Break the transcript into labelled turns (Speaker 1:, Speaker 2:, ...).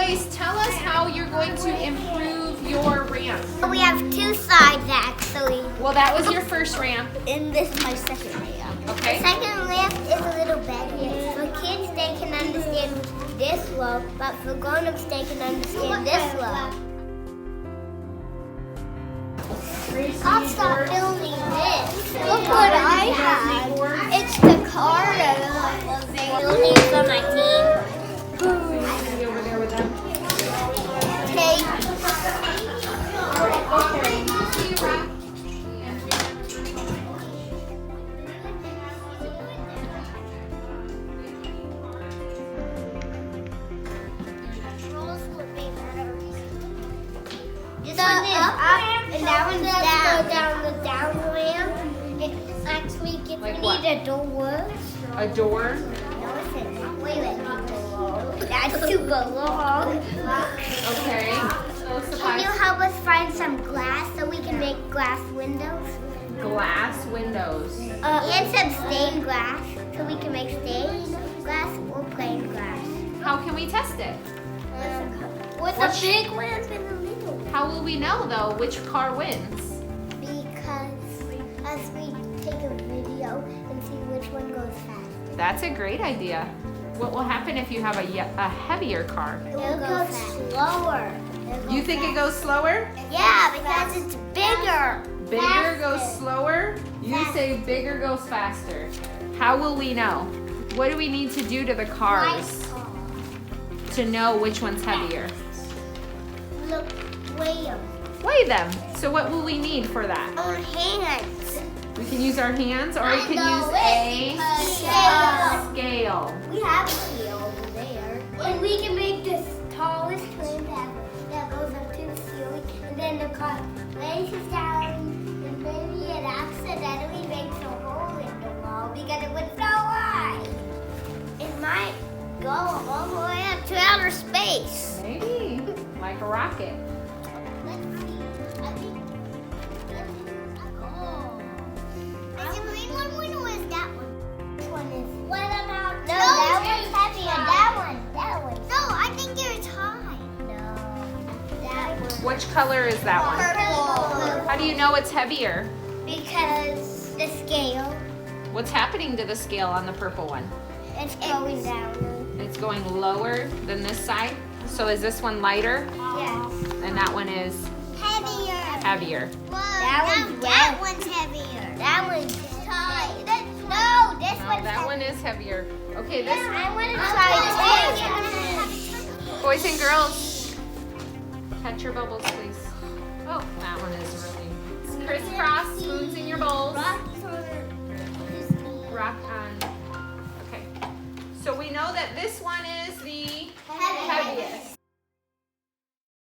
Speaker 1: boys, tell us how you're going to improve your ramp.
Speaker 2: We have two sides actually.
Speaker 1: Well, that was your first ramp.
Speaker 2: And this is my second ramp.
Speaker 1: Okay.
Speaker 2: The second ramp is a little better. For kids, they can understand this flow, but for grown-ups, they can understand this flow. I'll stop filming this. Look what I have. It's the car that I'm building for my team.
Speaker 1: Over there with them.
Speaker 2: This one is up and that one's down. Go down the down ramp. It actually gets
Speaker 1: Like
Speaker 2: me
Speaker 1: what?
Speaker 2: the door.
Speaker 1: A door.
Speaker 2: No, listen. Wait, let me go. That's super long.
Speaker 1: Okay.
Speaker 2: Can you help us find some glass so we can make glass windows?
Speaker 1: Glass windows.
Speaker 2: And some stained glass so we can make stained glass or plain glass.
Speaker 1: How can we test it?
Speaker 2: With a big lamp in the middle.
Speaker 1: How will we know though which car wins?
Speaker 2: Because as we take a video and see which one goes faster.
Speaker 1: That's a great idea. What will happen if you have a heavier car?
Speaker 2: It will go slower.
Speaker 1: You think it goes slower?
Speaker 2: Yeah, because it's bigger.
Speaker 1: Bigger goes slower? You say bigger goes faster. How will we know? What do we need to do to the cars to know which one's heavier?
Speaker 2: Look, weigh them.
Speaker 1: Weigh them. So what will we need for that?
Speaker 2: Our hands.
Speaker 1: We can use our hands or we can use a scale.
Speaker 2: We have a scale over there. And we can make this tallest lamp that goes up to the ceiling. And then the car lays it down and maybe it accidentally makes a hole in the wall because it went so high. It might go all the way up to outer space.
Speaker 1: Maybe, like a rocket.
Speaker 2: Let's see. I think is the green one or is that one? Which one is? What about? No, that one's heavier. That one. No, I think yours high. No, that one.
Speaker 1: Which color is that one?
Speaker 2: Purple.
Speaker 1: How do you know it's heavier?
Speaker 2: Because the scale.
Speaker 1: What's happening to the scale on the purple one?
Speaker 2: It's going down.
Speaker 1: It's going lower than this side. So is this one lighter?
Speaker 2: Yes.
Speaker 1: And that one is
Speaker 2: Heavier.
Speaker 1: heavier.
Speaker 2: That one's heavier. That one's high. No, this
Speaker 1: No,
Speaker 2: one's
Speaker 1: that
Speaker 2: heavier.
Speaker 1: one is heavier. Okay, this
Speaker 2: I want to try too.
Speaker 1: boys and girls, catch your bubbles, please. Oh, that one is really crisscross. Spoons in your bowls. Rock on. Okay. So we know that this one is the heaviest.